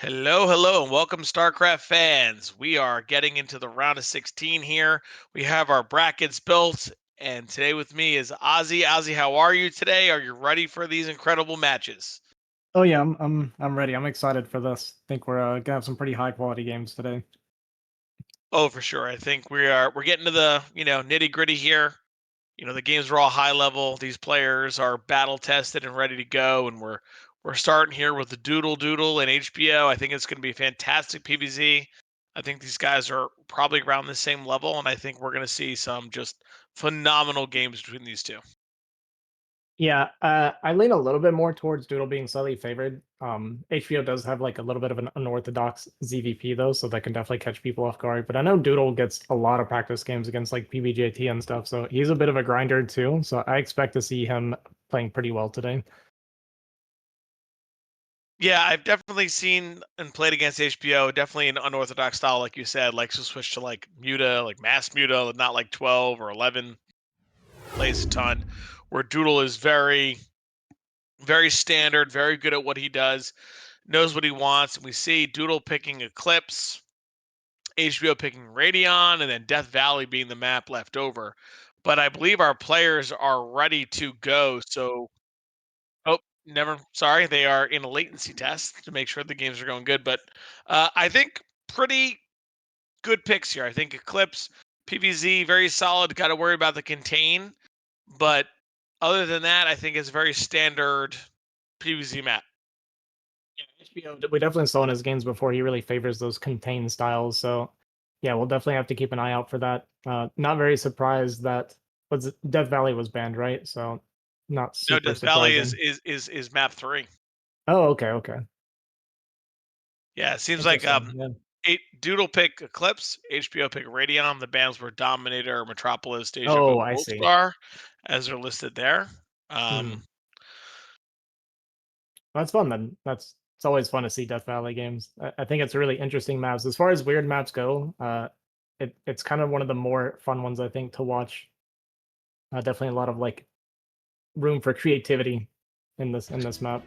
Hello, hello, and welcome, StarCraft fans. We are getting into the round of 16 here. We have our brackets built, and today with me is Ozzy. Ozzy, how are you today? Are you ready for these incredible matches? Oh yeah, I'm ready. I'm excited for this. I think we're gonna have some pretty high quality games today. Oh, for sure. I think we're getting to the nitty gritty here. The games are all high level. These players are battle tested and ready to go, and we're starting here with the DoodleDoodle and HBO. I think it's going to be a fantastic PvZ. I think these guys are probably around the same level, and I think we're going to see some just phenomenal games between these two. Yeah, I lean a little bit more towards Doodle being slightly favored. HBO does have like a little bit of an unorthodox ZVP though, so that can definitely catch people off guard. But I know Doodle gets a lot of practice games against like PBJT and stuff, so he's a bit of a grinder too. So I expect to see him playing pretty well today. Yeah, I've definitely seen and played against HBO. Definitely an unorthodox style, like you said, likes to switch to like Muta, like mass Muta, not like 12 or 11. Plays a ton. Where Doodle is very, very standard, very good at what he does, knows what he wants. And we see Doodle picking Eclipse, HBO picking Radeon, and then Death Valley being the map left over. But I believe our players are ready to go. So, oh, never. Sorry, they are in a latency test to make sure the games are going good. But I think pretty good picks here. I think Eclipse, PVZ, very solid. Got to worry about the contain. But other than that, I think it's very standard PVZ map. Yeah, HBO, we definitely saw in his games before he really favors those contained styles. So yeah, we'll definitely have to keep an eye out for that. Not very surprised that Death Valley was banned, right? So not No, super Death Valley is surprising. is map 3. Oh, okay, okay. Yeah, it seems like Interesting. Yeah. Doodle pick Eclipse, HBO pick Radeon. The bands were Dominator, Metropolis, Deja Vu, Oh, and I see. Wolfstar, as are listed there. Hmm. Um, That's fun then. It's always fun to see Death Valley games. I think it's really interesting maps. As far as weird maps go, it's kind of one of the more fun ones I think to watch. Definitely a lot of like room for creativity in this map.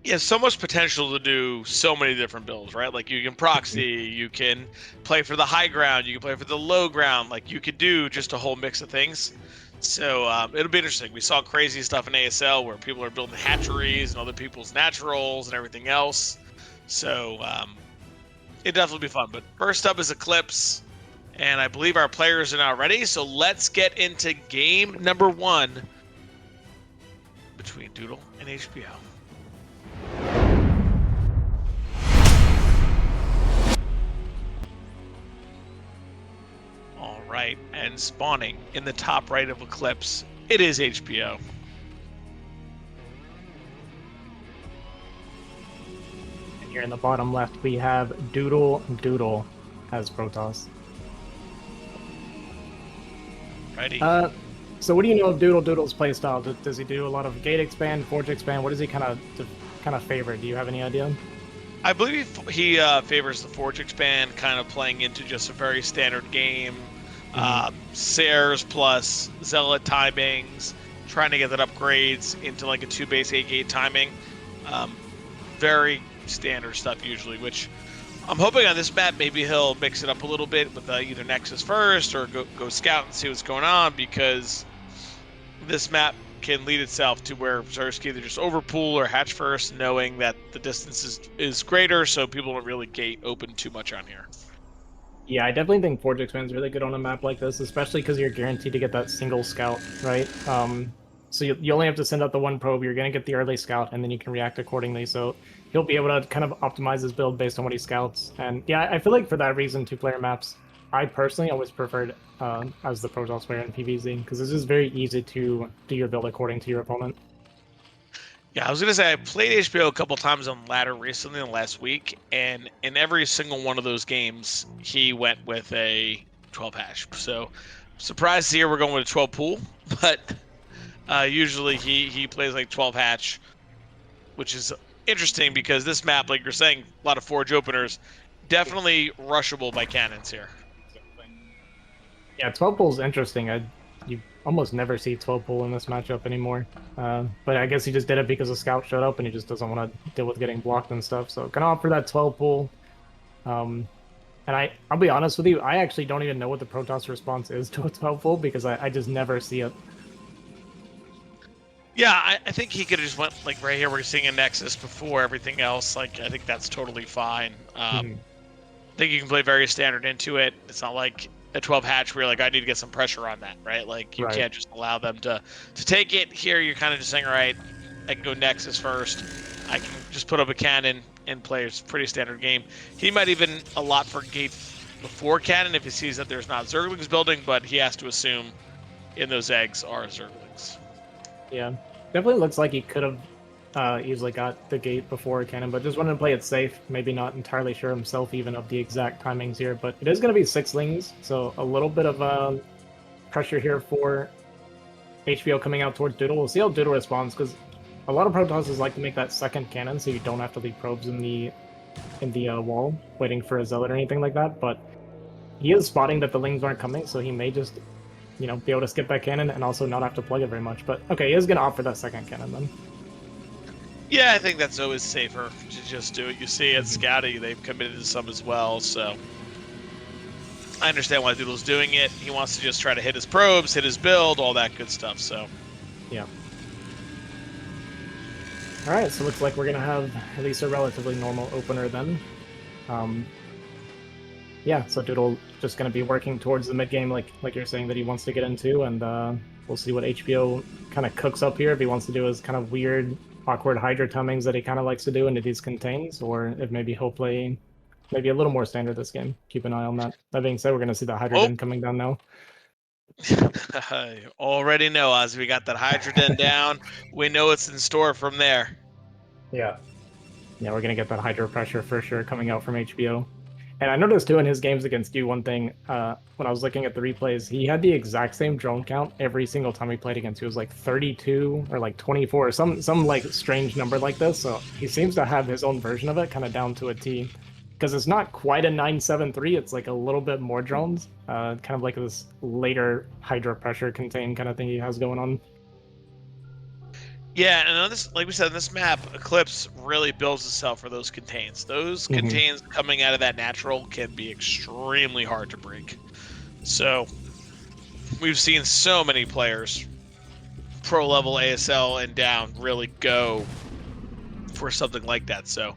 yeah, so much potential to do so many different builds, right? Like you can proxy, you can play for the high ground, you can play for the low ground. Like you could do just a whole mix of things. So it'll be interesting. We saw crazy stuff in ASL where people are building hatcheries and other people's naturals and everything else. So it definitely be fun. But first up is Eclipse, and I believe our players are now ready. So let's get into game number 1 between Doodle and HBO. All right, and spawning in the top right of Eclipse, it is HBO. And here in the bottom left, we have DoodleDoodle as Protoss. Ready? So what do you know of DoodleDoodle's playstyle? Does he do a lot of gate expand, forge expand? What does he kind of favor? Do you have any idea? I believe he favors the Forge expand, kind of playing into just a very standard game. Mhm. Sares plus Zealot timings, trying to get that upgrades into like a 2 base 8 gate timing. Um, Very standard stuff usually, which I'm hoping on this map maybe he'll mix it up a little bit with either Nexus first or go scout and see what's going on, because this map can lead itself to where Zersk either just overpool or hatch first, knowing that the distance is greater, so people don't really gate open too much on here. Yeah, I definitely think Forge expand is really good on a map like this, especially because you're guaranteed to get that single scout, right? So you only have to send out the one probe. You're gonna get the early scout, and then you can react accordingly. So he'll be able to kind of optimize his build based on what he scouts. And yeah, I feel like for that reason, two-player maps, I personally always preferred as the Protoss player in PvZ because this is very easy to do your build according to your opponent. Yeah, I was gonna say I played HBO a couple times on ladder recently in the last week, and in every single one of those games, he went with a 12 hash. So surprised here we're going with a 12 pool, but usually he plays like 12 hatch, which is interesting because this map, like you're saying, a lot of forge openers, definitely rushable by cannons here. Yeah, 12 pool is interesting. almost never see 12 pull in this matchup anymore. But I guess he just did it because a scout showed up and he just doesn't want to deal with getting blocked and stuff. So gonna opt for that 12 pull. And I'll be honest with you, I actually don't even know what the Protoss response is to a 12 pull because I just never see it. Yeah, I think he could have just went like right here. We're seeing a Nexus before everything else. Like I think that's totally fine. I think you can play very standard into it. It's not like a 12 hatch where you're like I need to get some pressure on that, right? Like you can't just allow them to take it. Here you're kind of just saying, all right, I can go Nexus first. I can just put up a cannon and play a pretty standard game. He might even allot for gate before cannon if he sees that there's not Zerglings building, but he has to assume in those eggs are Zerglings. Yeah, definitely looks like he could have easily got the gate before cannon, but just wanted to play it safe. Maybe not entirely sure himself even of the exact timings here, but it is going to be 6-lings, so a little bit of pressure here for HBO coming out towards Doodle. We'll see how Doodle responds, because a lot of Protosses like to make that second cannon so you don't have to leave probes in the wall waiting for a zealot or anything like that, but he is spotting that the lings aren't coming, so he may just be able to skip that cannon and also not have to plug it very much. But okay, he is going to opt for that second cannon then. Yeah, I think that's always safer to just do it. You see at Scouting, they've committed to some as well, so I understand why Doodle's doing it. He wants to just try to hit his probes, hit his build, all that good stuff, so. Yeah. All right, so looks like we're going to have at least a relatively normal opener then. Yeah, so Doodle just going to be working towards the mid game, like you're saying that he wants to get into, and we'll see what HBO kind of cooks up here. If he wants to do his kind of weird, awkward Hydra timings that he kind of likes to do into these contains, or if maybe he'll play maybe a little more standard this game. Keep an eye on that. That being said, we're going to see the Hydra Den coming down now. I already know, as we got that Hydra Den down, we know what's in store from there. Yeah. Yeah, we're going to get that Hydra pressure for sure coming out from HBO. And I noticed too in his games against you, one thing, when I was looking at the replays, he had the exact same drone count every single time he played against you. It was like 32 or like 24 or some like strange number like this. So he seems to have his own version of it kind of down to a T. Because it's not quite a 973, it's like a little bit more drones. Kind of like this later Hydra pressure contain kind of thing he has going on. Yeah, and on this, like we said, in this map, Eclipse really builds itself for those contains. Those contains coming out of that natural can be extremely hard to break. So we've seen so many players, pro level ASL and down, really go for something like that. So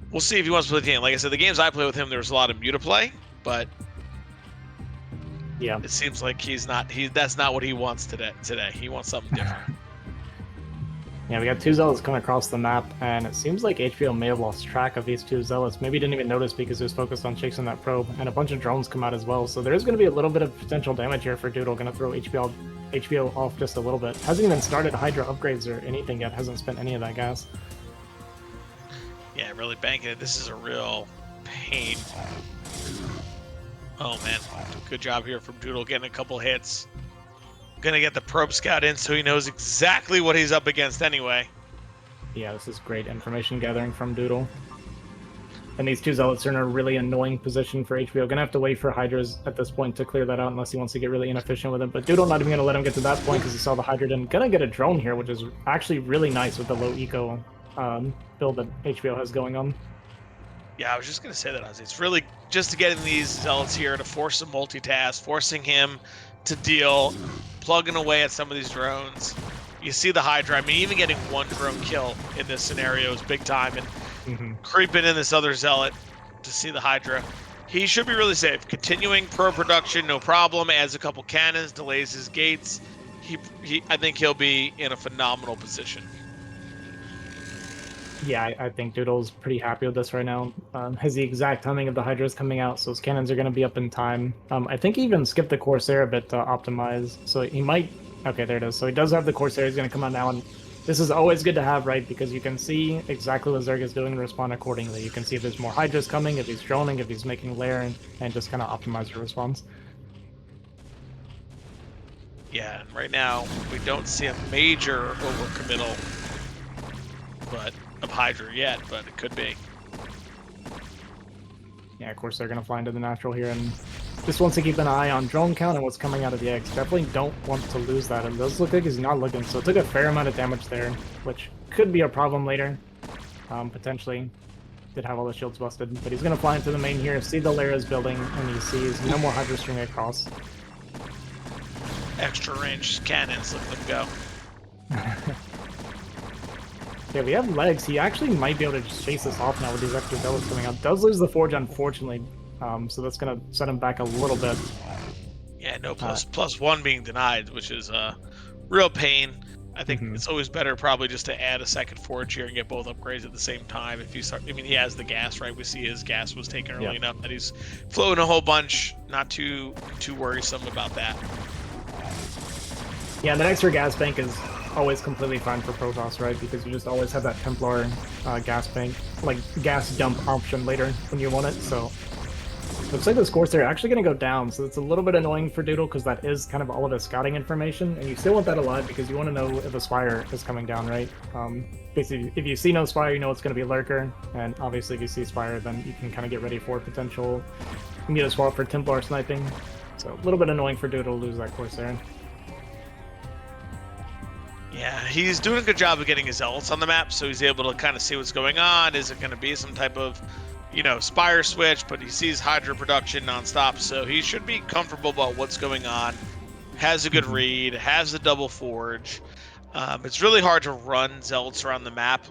we'll see if he wants to play the game. Like I said, the games I play with him, there's a lot of Muta play, but yeah, it seems like that's not what he wants today. He wants something different. Yeah, we got two zealots coming across the map, and it seems like HBO may have lost track of these two zealots. Maybe didn't even notice because he was focused on chasing that probe, and a bunch of drones come out as well. So there is going to be a little bit of potential damage here for Doodle. Going to throw HBO off just a little bit. Hasn't even started Hydra upgrades or anything yet. Hasn't spent any of that gas. Yeah, really banking it. This is a real pain. Oh man, good job here from Doodle getting a couple hits. Gonna get the probe scout in so he knows exactly what he's up against anyway. Yeah, this is great information gathering from Doodle. And these two zealots are in a really annoying position for HBO. Gonna have to wait for Hydras at this point to clear that out unless he wants to get really inefficient with it. But Doodle not even gonna let him get to that point because he saw the Hydra didn't. Gonna get a drone here, which is actually really nice with the low eco build that HBO has going on. Yeah, I was just gonna say that, Ozzy. It's really just to get in these zealots here to force a multitask, forcing him to deal, plugging away at some of these drones. You see the Hydra. I mean, even getting one drone kill in this scenario is big time, and creeping in this other zealot to see the Hydra. He should be really safe. Continuing pro production, no problem. Adds a couple cannons, delays his gates. I think he'll be in a phenomenal position. Yeah, I think Doodle's pretty happy with this right now. Has the exact timing of the Hydras coming out, so his cannons are going to be up in time. I think he even skipped the Corsair a bit to optimize, so he might... Okay, there it is. So he does have the Corsair. He's going to come out now, and this is always good to have, right? Because you can see exactly what Zerg is doing and respond accordingly. You can see if there's more Hydras coming, if he's droning, if he's making lair, and just kind of optimize your response. Yeah, and right now, we don't see a major overcommittal of Hydra yet, but it could be. Yeah, of course they're going to fly into the natural here, and just wants to keep an eye on drone count and what's coming out of the eggs. Definitely don't want to lose that, and those look like he's not looking. So it took a fair amount of damage there, which could be a problem later, potentially. Did have all the shields busted, but he's going to fly into the main here, see the Lyra's building, and he sees no more Hydra string across. Extra range cannons, let them go. Yeah, we have legs. He actually might be able to just chase us off now with these extra zealots coming out. Does lose the Forge, unfortunately, so that's going to set him back a little bit. Yeah, no plus one being denied, which is a real pain. I think it's always better probably just to add a second Forge here and get both upgrades at the same time. If you start, I mean, he has the gas, right? We see his gas was taken early enough that he's floating a whole bunch. Not too worrisome about that. Yeah, that extra gas bank is always completely fine for Protoss, right? Because you just always have that Templar gas bank, like gas dump option later when you want it. So looks like the scores are actually going to go down, so it's a little bit annoying for Doodle because that is kind of all of his scouting information, and you still want that alive because you want to know if a Spire is coming down, right? Basically, if you see no Spire, you know it's going to be Lurker, and obviously if you see Spire, then you can kind of get ready for potential Muta swap for Templar sniping. So a little bit annoying for Doodle to lose that Corsair. Yeah, he's doing a good job of getting his Zealots on the map, so he's able to kind of see what's going on. Is it going to be some type of, you know, Spire switch? But he sees Hydra production nonstop, so he should be comfortable about what's going on. Has a good read, has the double Forge. It's really hard to run Zealots around the map,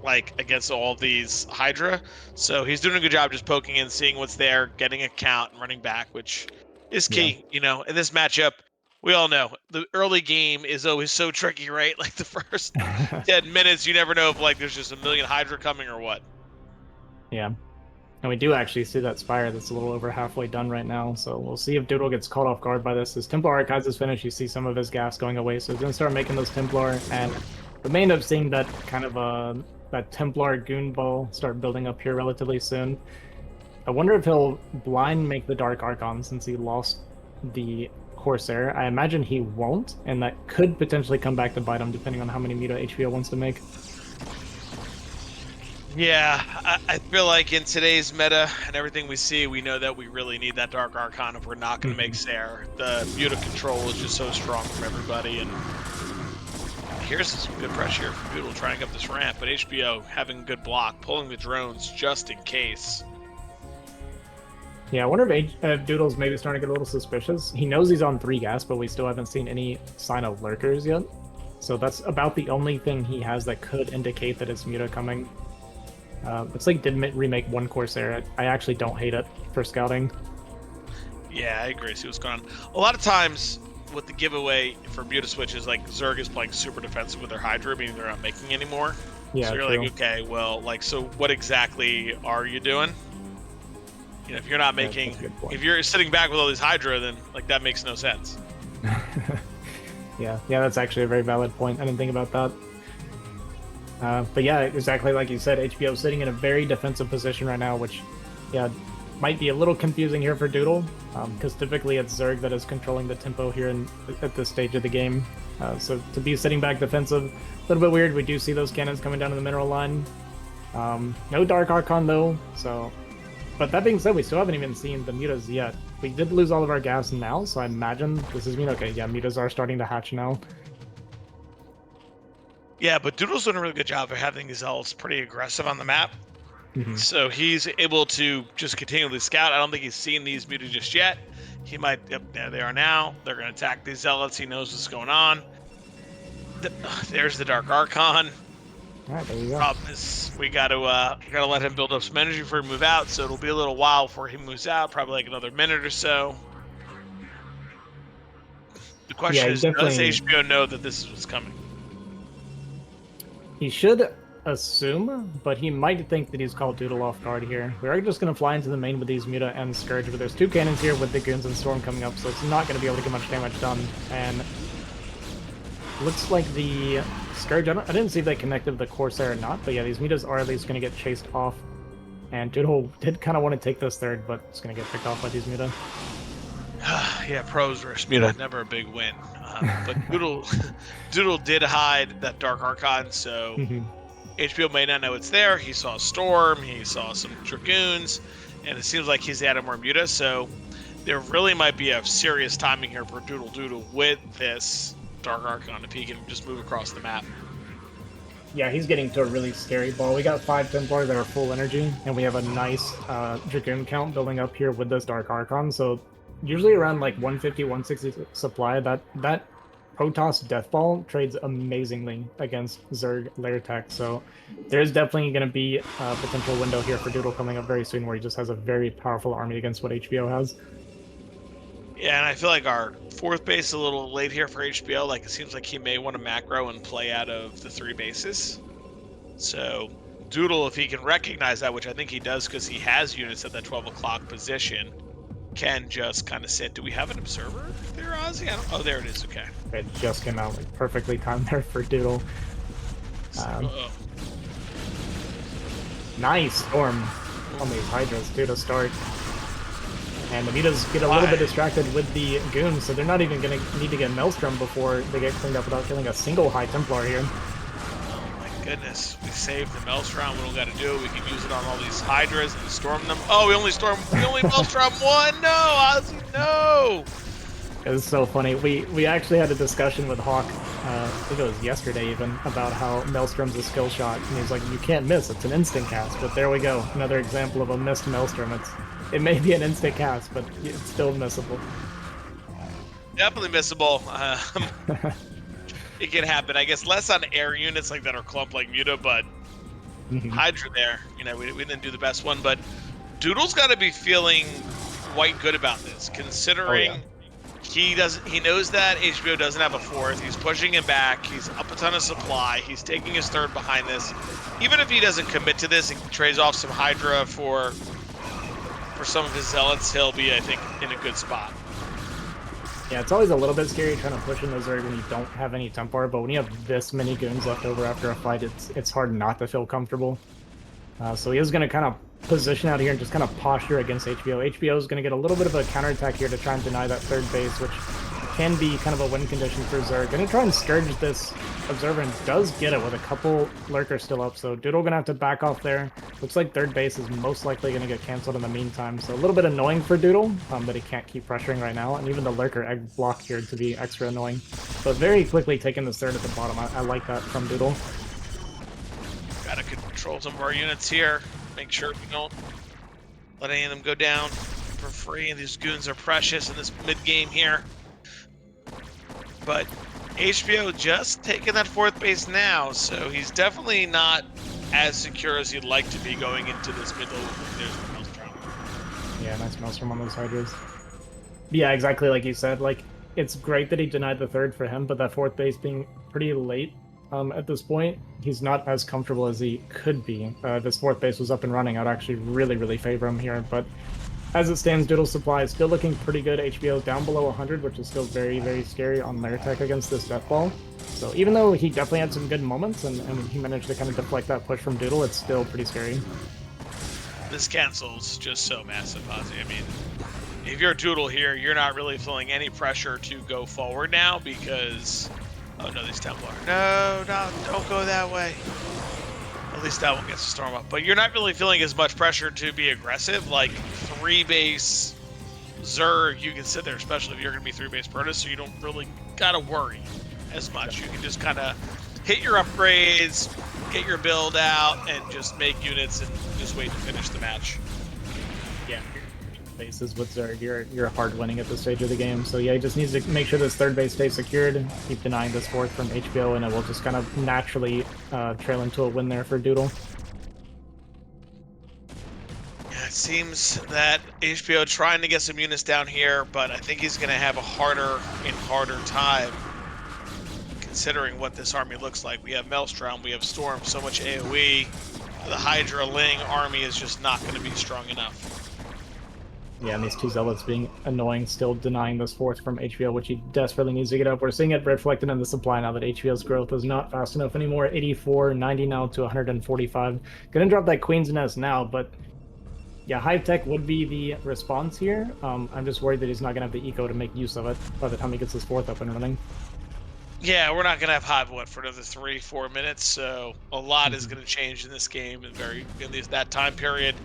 like, against all these Hydra. So he's doing a good job just poking in, seeing what's there, getting a count, and running back, which is key. You know, in this matchup, we all know the early game is always so tricky, right? Like the first 10 minutes, you never know if like there's just a million Hydra coming or what. Yeah. And we do actually see that Spire that's a little over halfway done right now, so we'll see if Doodle gets caught off guard by this. His Templar Archives is finished, you see some of his gas going away, so he's going to start making those Templar, and we may end up seeing that kind of that Templar Goon Ball start building up here relatively soon. I wonder if he'll blind make the Dark Archon since he lost the Corsair. I imagine he won't, and that could potentially come back to bite him depending on how many Muta HBO wants to make. Yeah, I feel like in today's meta and everything we see, we know that we really need that Dark Archon if we're not going to make Sair. The Muta control is just so strong from everybody, and here's some good pressure from Doodle trying up this ramp, but HBO having a good block, pulling the drones just in case. Yeah, I wonder if Doodle's maybe starting to get a little suspicious. He knows he's on 3 gas, but we still haven't seen any sign of lurkers yet. So that's about the only thing he has that could indicate that it's Muta coming. Looks like did remake 1 Corsair. I actually don't hate it for scouting. Yeah, I agree. See what's going on. A lot of times with the giveaway for Muta switches, like Zerg is playing super defensive with their Hydra, meaning they're not making anymore. Yeah, so you're true. like, okay, well, like, so what exactly are you doing? You know, if you're not making, if you're sitting back with all these Hydra, then like that makes no sense. yeah, that's actually a very valid point. I didn't think about that. But yeah, exactly like you said, HBO sitting in a very defensive position right now, which, yeah, might be a little confusing here for Doodle, because typically it's Zerg that is controlling the tempo here at this stage of the game. So to be sitting back defensive, a little bit weird. We do see those cannons coming down to the mineral line. No Dark Archon though, so... But that being said, we still haven't even seen the Mutas yet. We did lose all of our gas now, so I imagine this is okay, yeah, Mutas are starting to hatch now. Yeah, but Doodle's doing a really good job of having his Zealots pretty aggressive on the map. So he's able to just continually scout. I don't think he's seen these Mutas just yet. He might, yep, there they are now. They're going to attack these Zealots. He knows what's going on. There's the Dark Archon. All right, there you go. Problem is, we gotta let him build up some energy before he move out. So it'll be a little while before he moves out. Probably like another minute or so. The question is, does HBO know that this is what's coming? He should assume, but he might think that he's called Doodle off guard here. We are just going to fly into the main with these Muta and Scourge, but there's 2 cannons here with the Goons and Storm coming up, so it's not going to be able to get much damage done. And looks like the Scourge, I didn't see if they connected the Corsair or not, but yeah, these Mutas are at least going to get chased off. And Doodle did kind of want to take this third, but it's going to get picked off by these Muta. Yeah, pros versus Muta, never a big win. But Doodle did hide that Dark Archon, so HBO may not know it's there. He saw Storm, he saw some Dragoons, and it seems like he's added more Muta, so there really might be a serious timing here for DoodleDoodle with this Dark Archon if he can just move across the map. Yeah, he's getting to a really scary ball. We got 5 Templars that are full energy, and we have a nice Dragoon count building up here with this Dark Archon. So usually around like 150, 160 supply, that Protoss Death Ball trades amazingly against Zerg Lair Tech. So there's definitely going to be a potential window here for Doodle coming up very soon where he just has a very powerful army against what HBO has. Yeah, and I feel like our 4th base is a little late here for HBO. Like, it seems like he may want to macro and play out of the 3 bases. So Doodle, if he can recognize that, which I think he does because he has units at that 12 o'clock position, can just kind of sit. Do we have an observer there, Ozzy? Oh, there it is. Okay. It just came out like perfectly timed there for Doodle. Nice Storm on these Hydras too to start. And the Mutas get a little bit distracted with the Goons, so they're not even going to need to get Maelstrom before they get cleaned up without killing a single High Templar here. Oh my goodness. We saved the Maelstrom. What we got to do, we can use it on all these Hydras and storm them. Oh, we only Maelstrom one? No, Ozzy, no! It was so funny. We actually had a discussion with Hawk, I think it was yesterday even, about how Maelstrom's a skill shot. And he's like, you can't miss, it's an instant cast. But there we go, another example of a missed Maelstrom. It may be an instant cast, but it's still missable. Definitely missable. It can happen. I guess less on air units like that are clumped like Muta, but Hydra there, you know, we didn't do the best one. But Doodle's got to be feeling quite good about this, considering he knows that HBO doesn't have a 4th. He's pushing him back. He's up a ton of supply. He's taking his 3rd behind this. Even if he doesn't commit to this and trades off some Hydra for some of his zealots, he'll be, I think, in a good spot. Yeah, it's always a little bit scary trying to push in the Zerg when you don't have any Templar, but when you have this many Goons left over after a fight, it's hard not to feel comfortable. So he is going to kind of position out here and just kind of posture against HBO. HBO is going to get a little bit of a counterattack here to try and deny that 3rd base, which can be kind of a win condition for Zerg. Going to try and scourge this Observer and does get it with a couple Lurkers still up, so Doodle going to have to back off there. Looks like 3rd base is most likely going to get canceled in the meantime, so a little bit annoying for Doodle, but he can't keep pressuring right now, and even the Lurker egg block here to be extra annoying. But very quickly taking this 3rd at the bottom. I like that from Doodle. Gotta control some of our units here. Make sure we don't let any of them go down for free. And these Goons are precious in this mid-game here. But HBO just taking that 4th base now, so he's definitely not as secure as he'd like to be going into this middle. There's the Maelstrom. Yeah, nice Maelstrom on those Hydras. Yeah, exactly like you said. Like, it's great that he denied the 3rd for him, but that 4th base being pretty late at this point, he's not as comfortable as he could be. If his 4th base was up and running, I'd actually really, really favor him here. But as it stands, Doodle's supply is still looking pretty good. HBO is down below 100, which is still very, very scary on Lair Tech against this Death Ball. So even though he definitely had some good moments and he managed to kind of deflect that push from Doodle, it's still pretty scary. This cancel's just so massive, Ozzy. I mean, if you're Doodle here, you're not really feeling any pressure to go forward now because... Oh no, these Templar. No, don't go that way. At least that one gets a storm up. But you're not really feeling as much pressure to be aggressive. Like 3 base Zerg, you can sit there, especially if you're going to be 3 base Protoss, so you don't really got to worry as much. You can just kind of hit your upgrades, get your build out, and just make units and just wait to finish the match. Yeah. Bases with Zerg, you're hard winning at this stage of the game. So yeah, he just needs to make sure this 3rd base stays secured, keep denying this 4th from HBO, and it will just kind of naturally trail into a win there for Doodle. Yeah, it seems that HBO trying to get some units down here, but I think he's going to have a harder time considering what this army looks like. We have Maelstrom, we have Storm, so much AoE. The Hydra Ling army is just not going to be strong enough. Yeah, and these 2 Zealots being annoying, still denying this 4th from HBO, which he desperately needs to get up. We're seeing it reflected in the supply now that HBO's growth is not fast enough anymore. 84, 90 now to 145. Gonna drop that Queen's Nest now, but yeah, Hive Tech would be the response here. I'm just worried that he's not gonna have the eco to make use of it by the time he gets his 4th up and running. Yeah, we're not gonna have Hive for another 3-4 minutes, so a lot is gonna change in this game in that time period.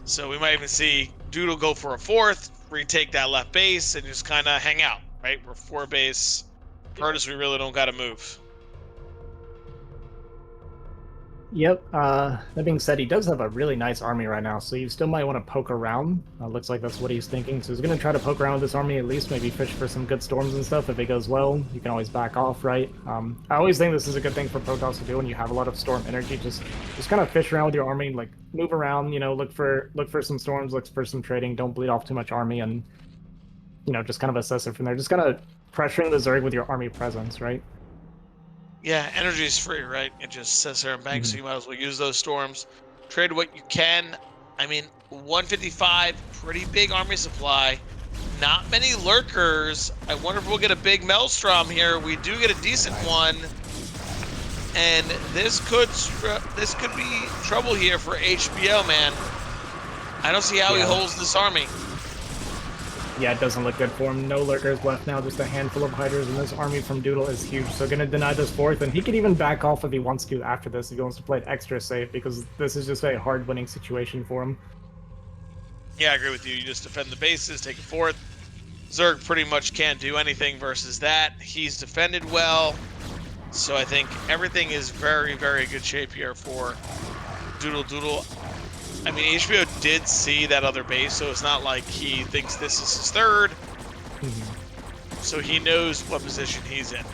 So we might even see Doodle go for a 4th, retake that left base and just kind of hang out, right? We're 4 base. Hardest we really don't got to move. Yep. That being said, he does have a really nice army right now, so you still might want to poke around. Looks like that's what he's thinking. So he's going to try to poke around with this army, at least maybe fish for some good storms and stuff. If it goes well, you can always back off, right? I always think this is a good thing for Protoss to do when you have a lot of storm energy. Just kind of fish around with your army, like move around. You know, look for some storms, look for some trading. Don't bleed off too much army, and just kind of assess it from there. Just kind of pressuring the Zerg with your army presence, right? Yeah, energy is free, right? It just sits there and banks, so you might as well use those storms. Trade what you can. I mean, 155, pretty big army supply. Not many lurkers. I wonder if we'll get a big Maelstrom here. We do get a decent one. And this could be trouble here for HBO, man. I don't see how he holds this army. Yeah, it doesn't look good for him. No lurkers left now, just a handful of hydras, and this army from Doodle is huge. So gonna deny this 4th, and he could even back off if he wants to after this, if he wants to play it extra safe, because this is just a hard winning situation for him. Yeah, I agree with you. You just defend the bases, take a 4th. Zerg pretty much can't do anything versus that. He's defended well. So I think everything is very, very good shape here for DoodleDoodle. I mean, HBO did see that other base, so it's not like he thinks this is his 3rd. So he knows what position he's in.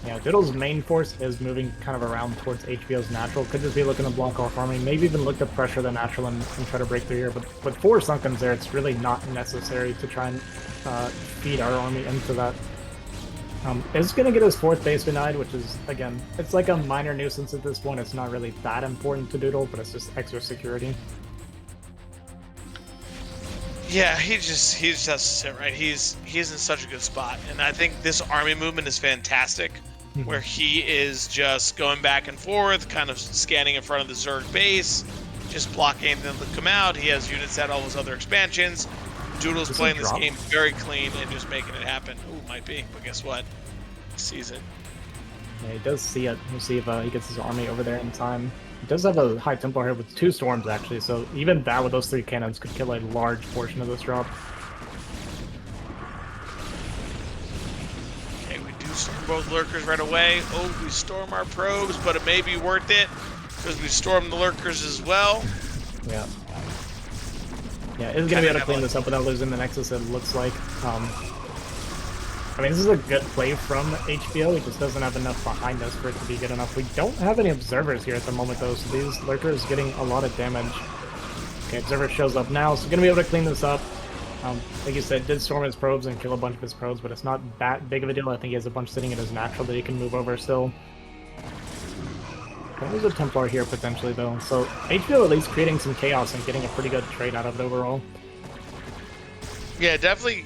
Yeah, Doodle's main force is moving kind of around towards HBO's natural. Could just be looking to block off army, maybe even look to pressure the natural and try to break through here. But with 4 Sunkens there, it's really not necessary to try and feed our army into that. Is going to get his 4th base denied, which is, again, it's like a minor nuisance at this point. It's not really that important to Doodle, but it's just extra security. Yeah, he just has to sit right. He's in such a good spot, and I think this army movement is fantastic, where he is just going back and forth, kind of scanning in front of the Zerg base, just blocking them to come out. He has units at all his other expansions. Doodle's playing this game very clean and just making it happen. Ooh, might be, but guess what? He sees it. Yeah, he does see it. We'll see if he gets his army over there in time. He does have a High Templar here with 2 storms, actually, so even that with those 3 cannons could kill a large portion of this drop. Okay, we do storm both lurkers right away. Oh, we storm our probes, but it may be worth it because we storm the lurkers as well. Yeah. Yeah, it's going to be able to clean this up without losing the Nexus, it looks like. I mean, this is a good play from HBO. He just doesn't have enough behind us for it to be good enough. We don't have any observers here at the moment, though, so these lurkers getting a lot of damage. Okay, observer shows up now, so we're going to be able to clean this up. Like you said, did storm his probes and kill a bunch of his probes, but it's not that big of a deal. I think he has a bunch sitting in his natural that he can move over still. There's a Templar here, potentially, though. So HBO at least creating some chaos and getting a pretty good trade out of it overall. Yeah, definitely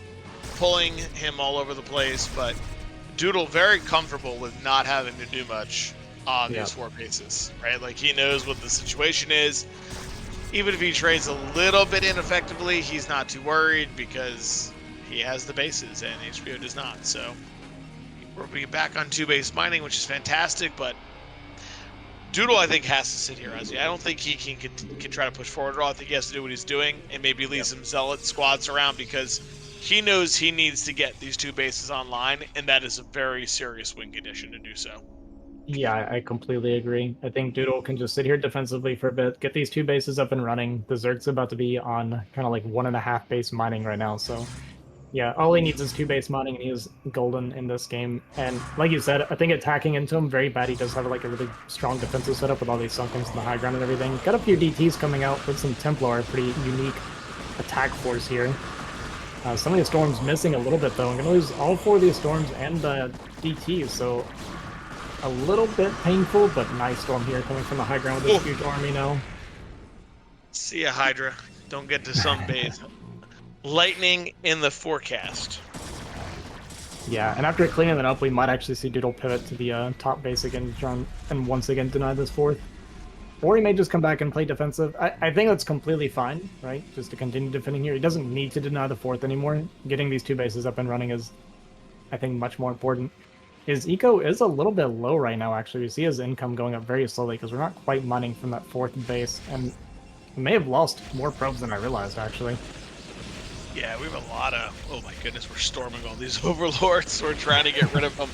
pulling him all over the place, but Doodle very comfortable with not having to do much on these 4 bases, right? Like, he knows what the situation is. Even if he trades a little bit ineffectively, he's not too worried because he has the bases and HBO does not. So we're back on 2-base mining, which is fantastic, but Doodle, I think, has to sit here, Razz. I don't think he can try to push forward at all. I think he has to do what he's doing and maybe leave some zealot squads around because he knows he needs to get these 2 bases online, and that is a very serious win condition to do so. Yeah, I completely agree. I think Doodle can just sit here defensively for a bit, get these 2 bases up and running. The Zerg's about to be on kind of like 1.5 base mining right now, so yeah, all he needs is 2 base mining, and he is golden in this game. And like you said, I think attacking into him, very bad. He does have like a really strong defensive setup with all these Sunkens in the high ground and everything. Got a few DTs coming out with some Templar, pretty unique attack force here. Some of the storms missing a little bit, though. I'm going to lose all 4 of these storms and DTs, so a little bit painful, but nice storm here coming from the high ground with this huge army now. See ya, Hydra. Don't get to sunbathe. Lightning in the forecast. Yeah, and after cleaning that up, we might actually see Doodle pivot to the top base again and once again deny this 4th. Or he may just come back and play defensive. I think that's completely fine, right? Just to continue defending here. He doesn't need to deny the 4th anymore. Getting these 2 bases up and running is, I think, much more important. His eco is a little bit low right now, actually. You see his income going up very slowly because we're not quite mining from that 4th base. And We may have lost more probes than I realized, actually. Yeah, we have a lot of. Oh my goodness, we're storming all these overlords. We're trying to get rid of them.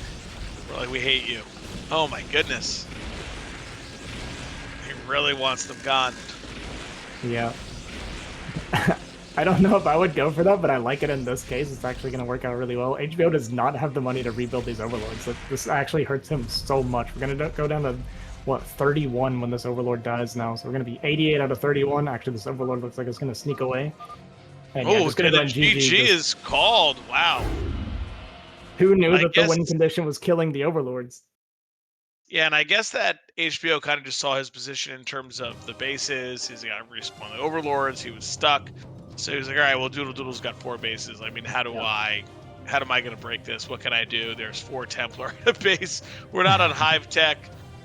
We're like, we hate you. Oh my goodness. He really wants them gone. Yeah. I don't know if I would go for that, but I like it in this case. It's actually going to work out really well. HBO does not have the money to rebuild these overlords. This actually hurts him so much. We're going to go down to, what, 31 when this overlord dies now. So we're going to be 88 out of 31. Actually, this overlord looks like it's going to sneak away. And yeah, Oh, just going to the go on GG. GG is called. Wow. Who knew I that the guess. win condition was killing the overlords? Yeah, and I guess that HBO kind of just saw his position in terms of the bases. He's got to respawn the overlords. He was stuck. So he was like, all right, well, DoodleDoodle's got 4 bases. I mean, how am I going to break this? What can I do? There's 4 Templar at a base. We're not on Hive Tech.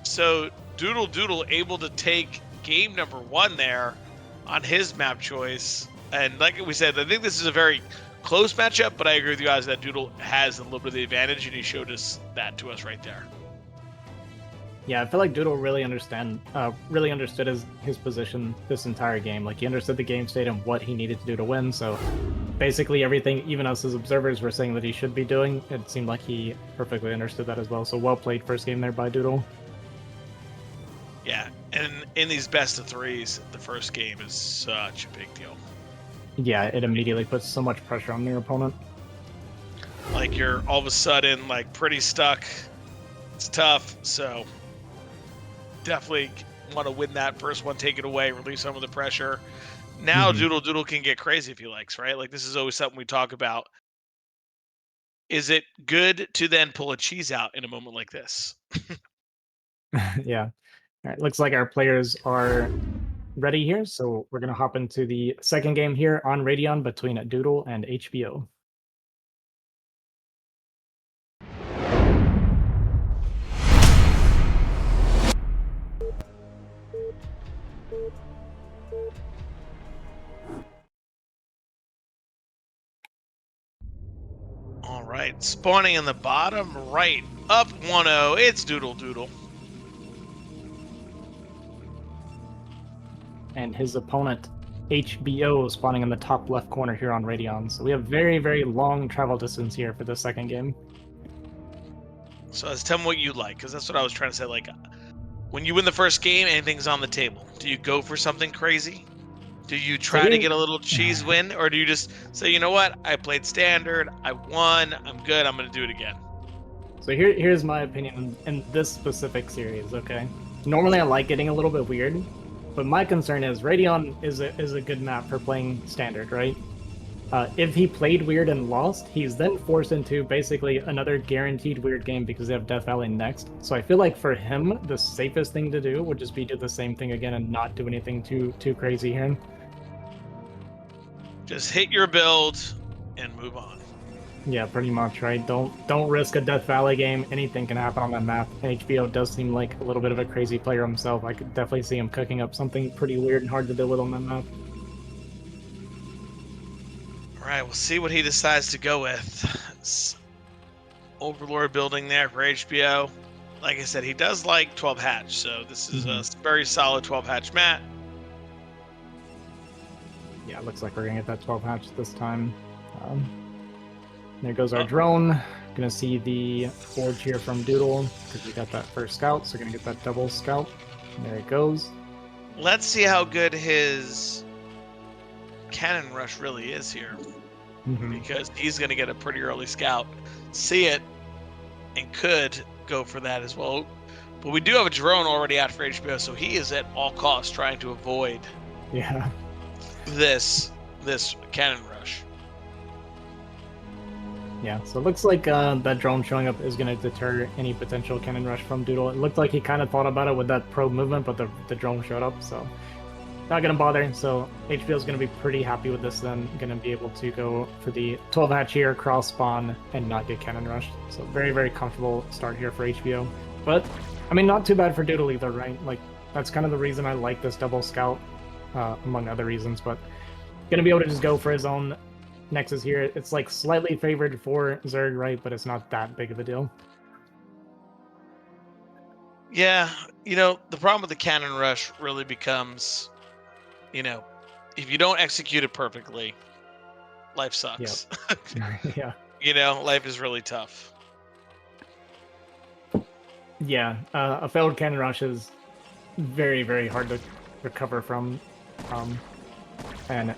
So DoodleDoodle able to take game number 1 there on his map choice. And like we said, I think this is a very close matchup, but I agree with you guys that Doodle has a little bit of the advantage, and he showed us that to us right there. Yeah, I feel like Doodle really understood his position this entire game. Like, he understood the game state and what he needed to do to win. So basically everything, even us as observers, were saying that he should be doing, it seemed like he perfectly understood that as well. So well played first game there by Doodle. Yeah, and in these best of 3s, the first game is such a big deal. Yeah, it immediately puts so much pressure on your opponent. Like, you're all of a sudden like pretty stuck. It's tough, so definitely want to win that first one, take it away, release some of the pressure. Now DoodleDoodle can get crazy if he likes, right? Like, this is always something we talk about. Is it good to then pull a cheese out in a moment like this? Yeah. All right, looks like our players are ready here, so we're going to hop into the second game here on Radeon between Doodle and HBO. All right, spawning in the bottom right, up 1-0, it's DoodleDoodle. And his opponent, HBO, spawning in the top left corner here on Radeon. So we have very, very long travel distance here for the second game. So tell me what you like, because that's what I was trying to say. Like, when you win the first game, anything's on the table. Do you go for something crazy? Do you try to get a little cheese win, or do you just say, you know what, I played standard, I won, I'm good, I'm going to do it again? So here's my opinion in this specific series, okay? Normally I like getting a little bit weird, but my concern is Radeon is a good map for playing standard, right? If he played weird and lost, he's then forced into basically another guaranteed weird game because they have Death Valley next. So I feel like for him, the safest thing to do would just be do the same thing again and not do anything too crazy here. Just hit your build and move on. Yeah, pretty much, right? Don't risk a Death Valley game. Anything can happen on that map. HBO does seem like a little bit of a crazy player himself. I could definitely see him cooking up something pretty weird and hard to deal with on that map. All right, we'll see what he decides to go with. Overlord building there for HBO. Like I said, he does like 12 hatch, so this is a very solid 12 hatch mat. Yeah, it looks like we're gonna get that 12 hatch this time. There goes our drone. Gonna see the forge here from Doodle because we got that first scout, so we're gonna get that double scout. There it goes. Let's see how good his cannon rush really is here, because he's gonna get a pretty early scout, see it, and could go for that as well. But we do have a drone already out for HBO, so he is at all costs trying to avoid this cannon rush. Yeah, so it looks like that drone showing up is going to deter any potential cannon rush from Doodle. It looked like he kind of thought about it with that probe movement, but the drone showed up, so not going to bother. So HBO is going to be pretty happy with this then, going to be able to go for the 12 hatch here, cross spawn, and not get cannon rushed. So very, very comfortable start here for HBO. But, I mean, not too bad for Doodle either, right? Like, that's kind of the reason I like this double scout, among other reasons, but going to be able to just go for his own Nexus here. It's like slightly favored for Zerg, right? But it's not that big of a deal. Yeah, the problem with the cannon rush really becomes, you know, if you don't execute it perfectly, life Yep. sucks. Yeah. You know, life is really tough. Yeah. A failed cannon rush is very, very hard to recover from. And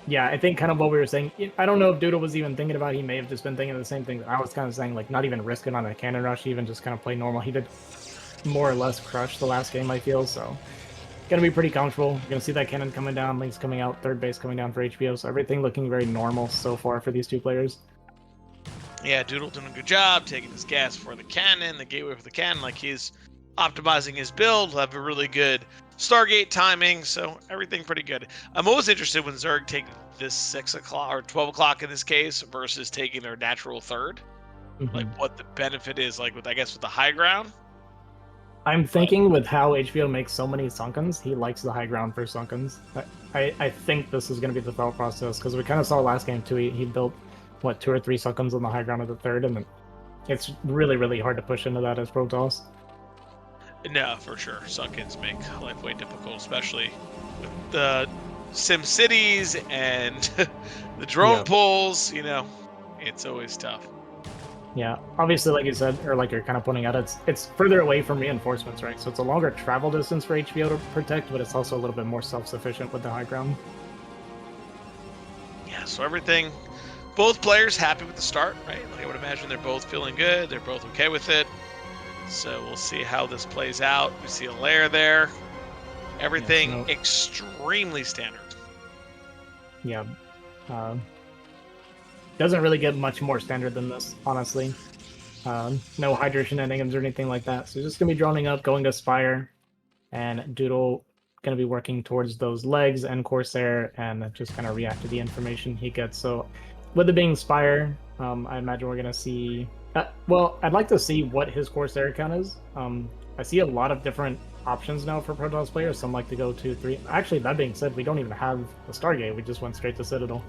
yeah, I think kind of what we were saying. I don't know if Doodle was even thinking about. He may have just been thinking the same thing. I was kind of saying, like, not even risk it on a cannon rush, even just kind of play normal. He did more or less crush the last game, I feel. So gonna be pretty comfortable. You're gonna see that cannon coming down, Link's coming out, third base coming down for HBO. So everything looking very normal so far for these two players. Yeah, Doodle doing a good job taking his gas for the cannon, the gateway for the cannon. Like he's optimizing his build. He'll have a really good Stargate timing, so everything pretty good. I'm always interested when Zerg take this 6 o'clock or 12 o'clock in this case versus taking their natural third. Like what the benefit is, like with I guess with the high ground. I'm thinking with how HBO makes so many Sunkens, he likes the high ground for Sunkens. I think this is going to be the thought process, because we kind of saw last game too. He built, what, 2 or 3 Sunkens on the high ground of the third, and then it's really, really hard to push into that as Protoss. No, for sure. Sunkins make life way difficult, especially with the Sim Cities and the drone pulls. You know, it's always tough. Yeah, obviously, like you said, or like you're kind of pointing out, it's further away from reinforcements, right? So it's a longer travel distance for HBO to protect, but it's also a little bit more self-sufficient with the high ground. Yeah, so everything, both players happy with the start, right? Like I would imagine they're both feeling good. They're both okay with it. So we'll see how this plays out. We see a lair there. Everything extremely standard. Yeah. Doesn't really get much more standard than this, honestly. No Hydra shenanigans or anything like that. So just gonna be droning up, going to Spire, and Doodle gonna be working towards those legs and Corsair, and just kind of react to the information he gets. So with it being Spire, I imagine we're gonna see. Well, I'd like to see what his Corsair count is. I see a lot of different options now for Protoss players. Some like to go 2-3. Actually, that being said, we don't even have the Stargate. We just went straight to Citadel.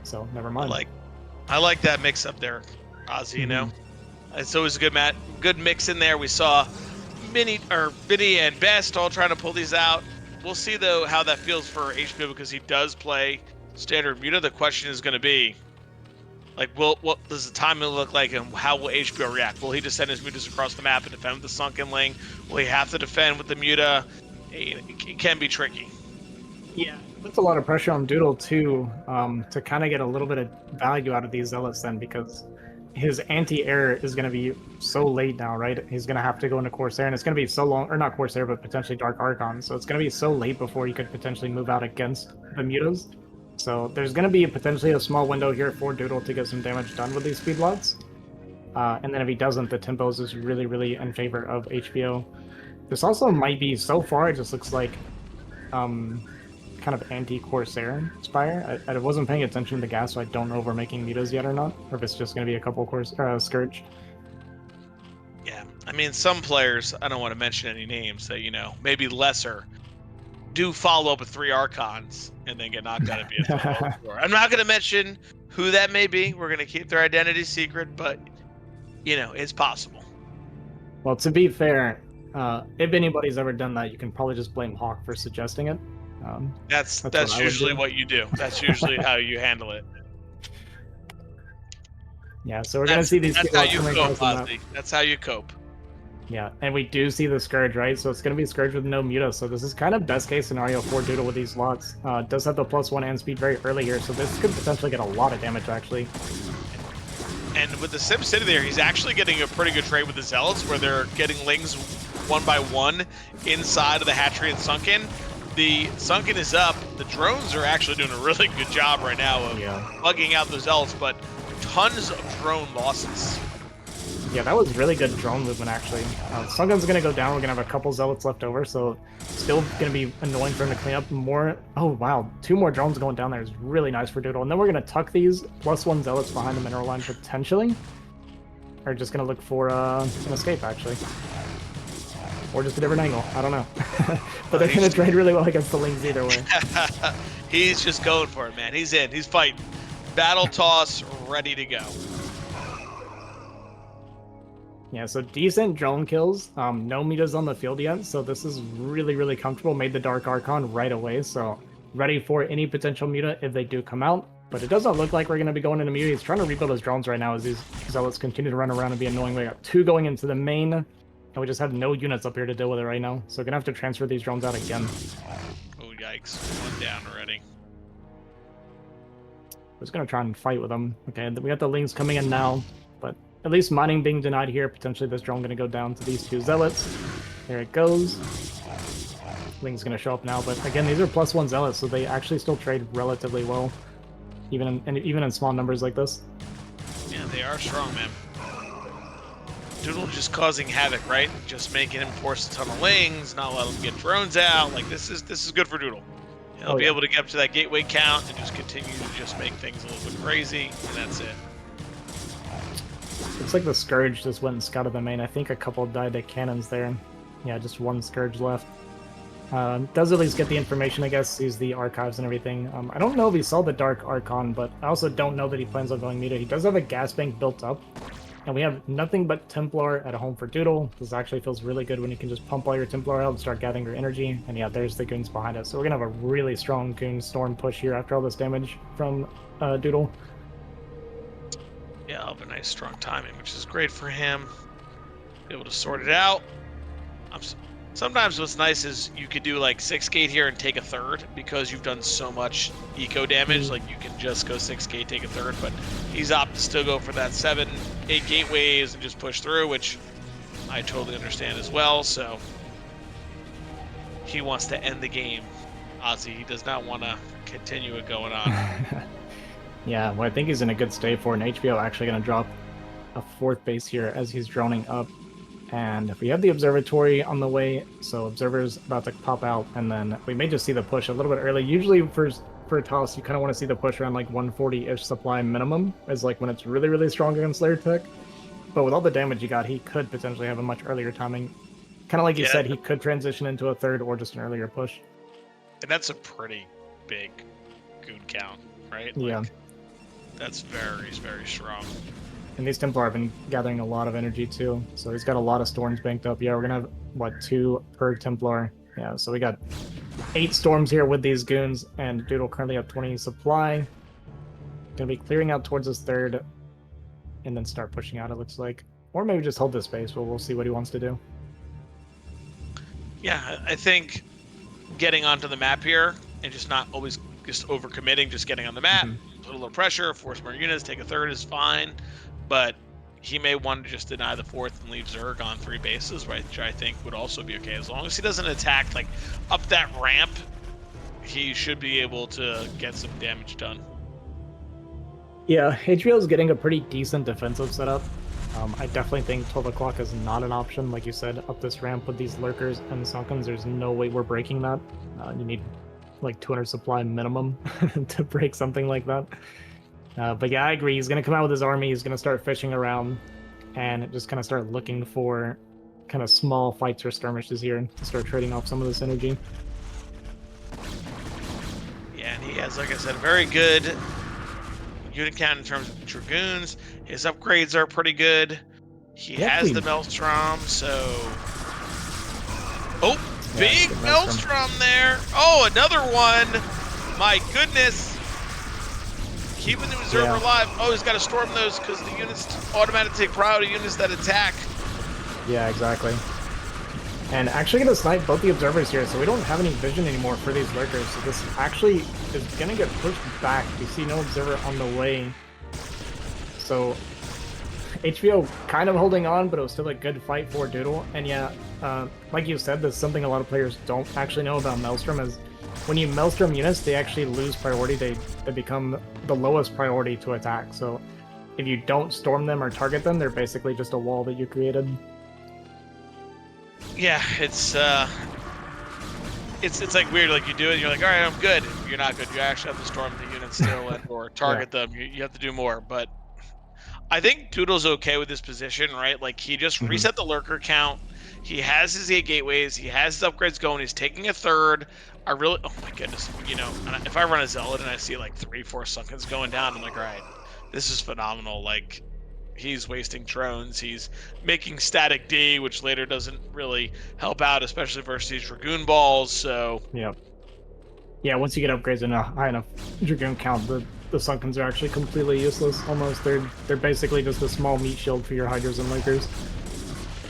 So never mind. I like that mix up there, Ozzy. You know, it's always a good mix in there. We saw Mini and Best all trying to pull these out. We'll see though how that feels for HBO, because he does play standard Muta. The question is going to be, like, what does the timing look like, and how will HBO react? Will he just send his Mutas across the map and defend with the Sunken Link? Will he have to defend with the Muta? It can be tricky. Yeah, it puts a lot of pressure on Doodle too, to kind of get a little bit of value out of these Zealots then, because his anti-air is going to be so late now, right? He's going to have to go into Corsair, and it's going to be so long, or not Corsair, but potentially Dark Archon. So it's going to be so late before he could potentially move out against the Mutas. So there's going to be potentially a small window here for Doodle to get some damage done with these speedlots. And then if he doesn't, the tempos is really, really in favor of HBO. This also might be, so far, it just looks like kind of anti-Corsair Spire. I wasn't paying attention to the gas, so I don't know if we're making Mutas yet or not, or if it's just going to be a couple Scourge. Yeah, I mean, some players, I don't want to mention any names, that, you know, maybe lesser, do follow up with 3 Archons and then get knocked out of BSL. I'm not going to mention who that may be. We're going to keep their identity secret, but, you know, it's possible. Well, to be fair, if anybody's ever done that, you can probably just blame Hawk for suggesting it. That's usually what you do. That's usually how you handle it. Yeah, so we're going to see these That's how you cope, Ozzy. That's how you cope. Yeah, and we do see the Scourge, right? So it's going to be Scourge with no Muta, so this is kind of best case scenario for Doodle with these slots. Does have the +1 and speed very early here, so this could potentially get a lot of damage, actually. And with the Sim City there, he's actually getting a pretty good trade with the Zealots, where they're getting Lings 1 by 1 inside of the Hatchery and Sunken. The Sunken is up. The drones are actually doing a really good job right now of bugging out the Zealots, but tons of drone losses. Yeah, that was really good drone movement, actually. Sunken's going to go down. We're going to have a couple Zealots left over, so still going to be annoying for him to clean up more. Oh, wow. 2 more drones going down there is really nice for Doodle. And then we're going to tuck these +1 Zealots behind the mineral line, potentially. Or just going to look for an escape, actually. Or just a different angle. I don't know. But they're going to trade really well against the Lings either way. He's just going for it, man. He's in. He's fighting. Battle toss, ready to go. Yeah, so decent drone kills. No meters on the field yet, so this is really, really comfortable. Made the Dark Archon right away, so ready for any potential muta if they do come out. But it doesn't look like we're going to be going into muta. He's trying to rebuild his drones right now as these zealots continue to run around and be annoying. We got 2 going into the main, and we just have no units up here to deal with it right now. So we're going to have to transfer these drones out again. Oh, yikes. 1 down already. We're just going to try and fight with them. Okay, we got the Lings coming in now, but at least mining being denied here. Potentially this drone going to go down to these 2 zealots. There it goes. Ling's going to show up now, but again, these are +1 zealots, so they actually still trade relatively well, even in small numbers like this. Yeah, they are strong, man. Doodle just causing havoc, right? Just making him force a ton of Lings, not let him get drones out. Like this is good for Doodle. He'll be able to get up to that gateway count and just continue to just make things a little bit crazy, and that's it. Looks like the Scourge just went and scouted the main. I think a couple died to cannons there. Yeah, just 1 Scourge left. Does at least get the information, I guess, sees the archives and everything. I don't know if he saw the Dark Archon, but I also don't know that he plans on going muta. He does have a gas bank built up, and we have nothing but Templar at home for Doodle. This actually feels really good when you can just pump all your Templar out and start gathering your energy. And yeah, there's the goons behind us. So we're going to have a really strong goon storm push here after all this damage from Doodle. Yeah, I'll have a nice strong timing, which is great for him. Be able to sort it out. Sometimes what's nice is you could do like 6 gate here and take a third because you've done so much eco damage. Like you can just go 6 gate, take a third, but he's opted to still go for that 7, 8 gateways and just push through, which I totally understand as well. So he wants to end the game. Ozzy, he does not want to continue it going on. Yeah, well, I think he's in a good state for an HBO actually going to drop a 4th base here as he's droning up. And if we have the observatory on the way, so observer's about to pop out, and then we may just see the push a little bit early. Usually for Toss, you kind of want to see the push around like 140-ish supply minimum, as like when it's really, really strong against Lair Tech. But with all the damage he got, he could potentially have a much earlier timing. Kind of like you said, he could transition into a third or just an earlier push. And that's a pretty big goon count, right? Yeah. Like, that's very, very strong. And these Templar have been gathering a lot of energy too. So he's got a lot of storms banked up. Yeah, we're going to have, what, 2 per Templar. Yeah, so we got 8 storms here with these goons, and Doodle currently have 20 supply. Gonna be clearing out towards his third, and then start pushing out, it looks like. Or maybe just hold this space, but we'll see what he wants to do. Yeah, I think getting onto the map here and just not always just overcommitting, just getting on the map, put a little pressure, force more units, take a third is fine. But he may want to just deny the 4th and leave Zerg on 3 bases, right? Which I think would also be okay. As long as he doesn't attack like up that ramp, he should be able to get some damage done. Yeah, HBO is getting a pretty decent defensive setup. I definitely think 12 o'clock is not an option. Like you said, up this ramp with these lurkers and sunkens, there's no way we're breaking that. You need like 200 supply minimum to break something like that. But yeah, I agree. He's going to come out with his army. He's going to start fishing around and just kind of start looking for kind of small fights or skirmishes here and start trading off some of this energy. Yeah, and he has, like I said, a very good unit count in terms of Dragoons. His upgrades are pretty good. He has the Maelstrom, so... Oh, yeah, big Maelstrom there. Oh, another one. My goodness. Keeping the observer alive. Oh, he's got to storm those because the units automatically take priority units that attack. Yeah, exactly. And actually going to snipe both the observers here, so we don't have any vision anymore for these lurkers. So this actually is going to get pushed back. You see no observer on the way. So HBO kind of holding on, but it was still a good fight for Doodle. And yeah, like you said, that's something a lot of players don't actually know about Maelstrom is when you Maelstrom units, they actually lose priority. They become the lowest priority to attack. So if you don't storm them or target them, they're basically just a wall that you created. Yeah, it's like weird. Like you do it, and you're like, all right, I'm good. You're not good. You actually have to storm the units still and or target them. You have to do more. But I think Doodle's okay with this position, right? Like he just reset the lurker count. He has his 8 gateways. He has his upgrades going. He's taking a third. I really, oh my goodness, you know, if I run a Zealot and I see like 3, 4 Sunkens going down, I'm like, all right, this is phenomenal. Like, he's wasting drones. He's making static D, which later doesn't really help out, especially versus these Dragoon balls. So Yeah. Yeah, once you get upgrades in a high enough Dragoon count, the Sunkens are actually completely useless. Almost, they're basically just a small meat shield for your Hydras and Lakers.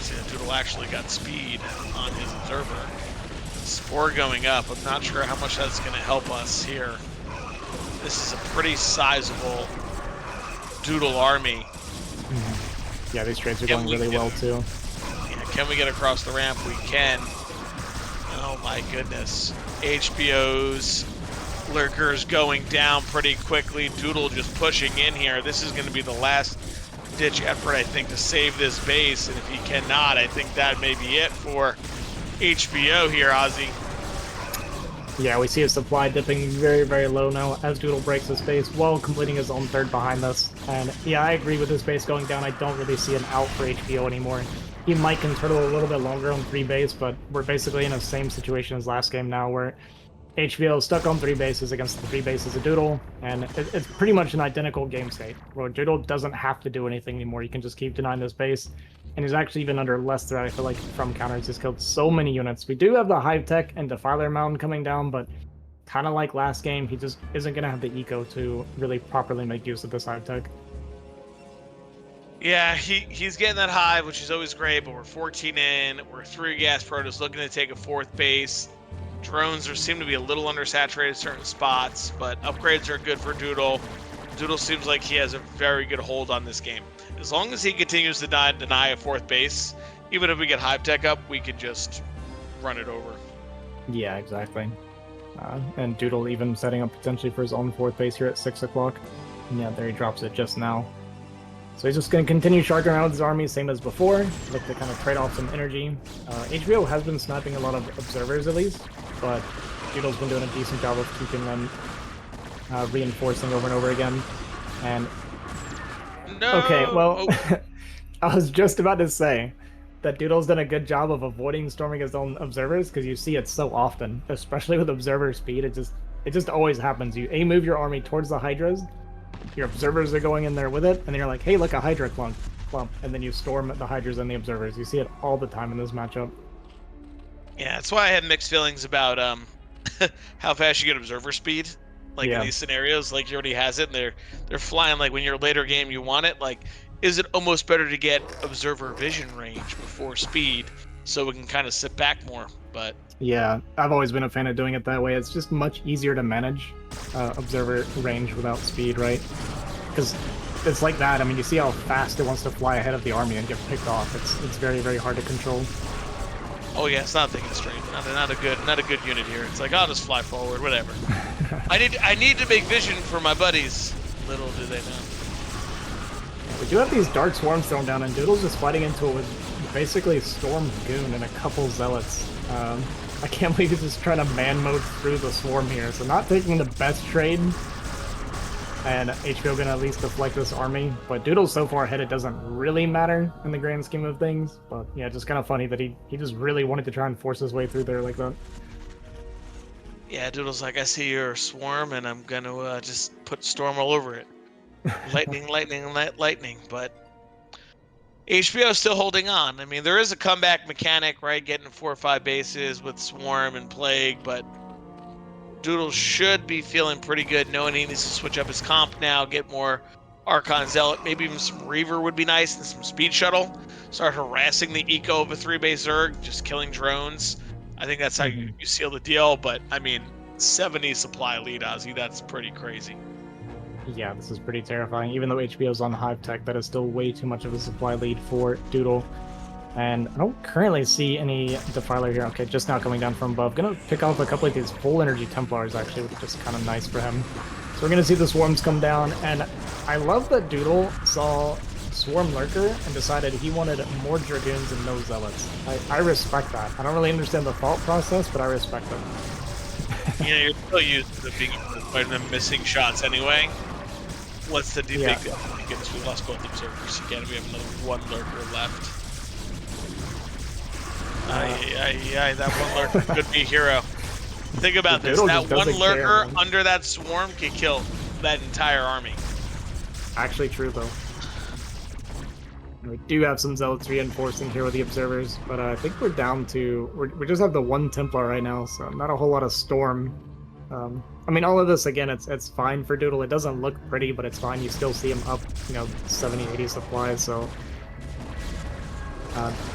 see that Doodle actually got speed on his observer. Spore going up. I'm not sure how much that's going to help us here. This is a pretty sizable Doodle army. Yeah, these trades are going really well too. Yeah, can we get across the ramp? We can. Oh my goodness. HBO's lurkers going down pretty quickly. Doodle just pushing in here. This is going to be the last ditch effort, I think, to save this base. And if he cannot, I think that may be it for HBO here, Ozzy. Yeah, we see his supply dipping very, very low now as Doodle breaks his base while completing his own third behind us. And yeah, I agree with his base going down. I don't really see an out for HBO anymore. He might can turtle a little bit longer on 3 base, but we're basically in the same situation as last game now, where HBO is stuck on 3 bases against the 3 bases of Doodle, and it's pretty much an identical game state, where Doodle doesn't have to do anything anymore. You can just keep denying this base, and he's actually even under less threat, I feel like, from counters. He's killed so many units. We do have the Hive Tech and Defiler Mountain coming down, but kind of like last game, he just isn't going to have the eco to really properly make use of this Hive Tech. Yeah, he's getting that hive, which is always great, but we're 14 in. We're 3 gas protos looking to take a 4th base. Drones seem to be a little undersaturated in certain spots, but upgrades are good for Doodle. Doodle seems like he has a very good hold on this game. As long as he continues to deny a 4th base, even if we get Hive Tech up, we can just run it over. Yeah, exactly. And Doodle even setting up potentially for his own 4th base here at 6 o'clock. Yeah, there he drops it just now. So he's just going to continue sharking around with his army, same as before. Look to kind of trade off some energy. HBO has been sniping a lot of observers at least, but Doodle's been doing a decent job of keeping them reinforcing over and over again. And no! Okay, well, I was just about to say that Doodle's done a good job of avoiding storming his own observers, because you see it so often, especially with observer speed. It just always happens. You move your army towards the Hydras, your observers are going in there with it, and then you're like, hey, look, a Hydra clump, and then you storm the Hydras and the observers. You see it all the time in this matchup. Yeah, that's why I had mixed feelings about how fast you get observer speed. Like in these scenarios, like he already has it, and they're flying. Like when you're later game, you want it. Like, is it almost better to get observer vision range before speed, so we can kind of sit back more? But yeah, I've always been a fan of doing it that way. It's just much easier to manage observer range without speed, right? Because it's like that. I mean, you see how fast it wants to fly ahead of the army and get picked off. It's very, very hard to control. Oh yeah, it's not thinking straight. Not a good unit here. It's like, I'll just fly forward, whatever. I need to make vision for my buddies. Little do they know. We do have these dark swarms thrown down, and Doodle's just fighting into it with basically Storm Goon and a couple zealots. I can't believe he's just trying to man mode through the swarm here. So not taking the best trade, and HBO gonna at least deflect this army. But Doodle's so far ahead, it doesn't really matter in the grand scheme of things. But yeah, just kind of funny that he just really wanted to try and force his way through there like that. Yeah, Doodle's like, I see your swarm, and I'm gonna just put storm all over it. Lightning, lightning, lightning. But HBO is still holding on. I mean, there is a comeback mechanic, right? Getting 4 or 5 bases with Swarm and Plague, but Doodle should be feeling pretty good, knowing he needs to switch up his comp now, get more Archon Zealot, maybe even some Reaver would be nice, and some Speed Shuttle. Start harassing the eco of a 3-base Zerg, just killing drones. I think that's how you seal the deal, but I mean, 70 supply lead, Ozzy, that's pretty crazy. Yeah, this is pretty terrifying. Even though HBO's on Hive Tech, that is still way too much of a supply lead for Doodle. And I don't currently see any Defiler here. Okay, just now coming down from above. Gonna pick off a couple of these full energy Templars, actually, which is kind of nice for him. So we're gonna see the Swarms come down, and I love that Doodle saw Swarm Lurker and decided he wanted more Dragoons and no Zealots. I respect that. I don't really understand the thought process, but I respect it. You know, you're still used to being fighting them missing shots anyway. What's the deep big goodness, we lost both observers again. We have another 1 lurker left. That 1 lurker could be a hero. Think about this. That 1 lurker under that swarm could kill that entire army. Actually true, though. We do have some Zealots reinforcing here with the Observers, but I think we're down to... We just have the one Templar right now, so not a whole lot of Storm. I mean, all of this, again, it's fine for Doodle. It doesn't look pretty, but it's fine. You still see him up, 70, 80 supplies, so...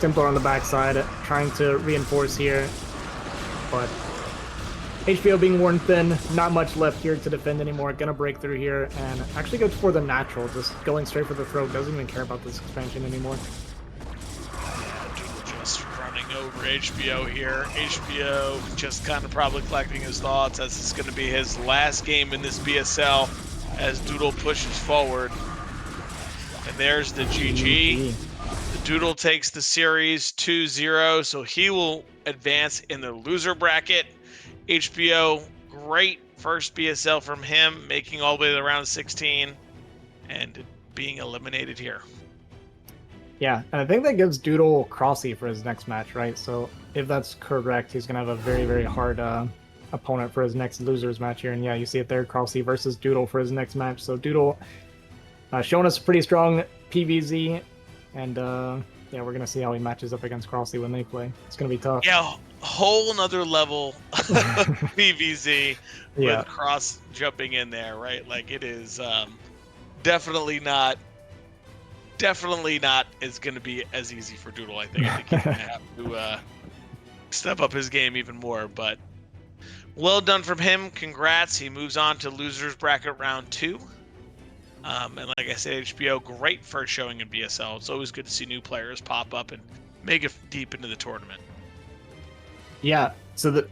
Templar on the backside, trying to reinforce here, but HBO being worn thin, not much left here to defend anymore. Gonna break through here and actually goes for the natural, just going straight for the throat. Doesn't even care about this expansion anymore. Doodle just running over HBO here. HBO just kind of probably collecting his thoughts as it's going to be his last game in this BSL as Doodle pushes forward. And there's the GG. Doodle takes the series 2-0, so he will advance in the loser bracket. HBO, great first BSL from him, making all the way to round 16 and being eliminated here. Yeah, and I think that gives Doodle Crossy for his next match, right? So if that's correct, he's going to have a very, very hard opponent for his next losers match here. And yeah, you see it there, Crossy versus Doodle for his next match. So Doodle showing us a pretty strong PVZ. And yeah, we're going to see how he matches up against Crossy when they play. It's going to be tough. Yeah, whole nother level of PVZ with Cross jumping in there, right? Like it is definitely not is going to be as easy for Doodle. I think he's going to have to step up his game even more. But well done from him. Congrats. He moves on to losers bracket round 2. And like I said, HBO, great first showing in BSL. It's always good to see new players pop up and make it deep into the tournament. Yeah, so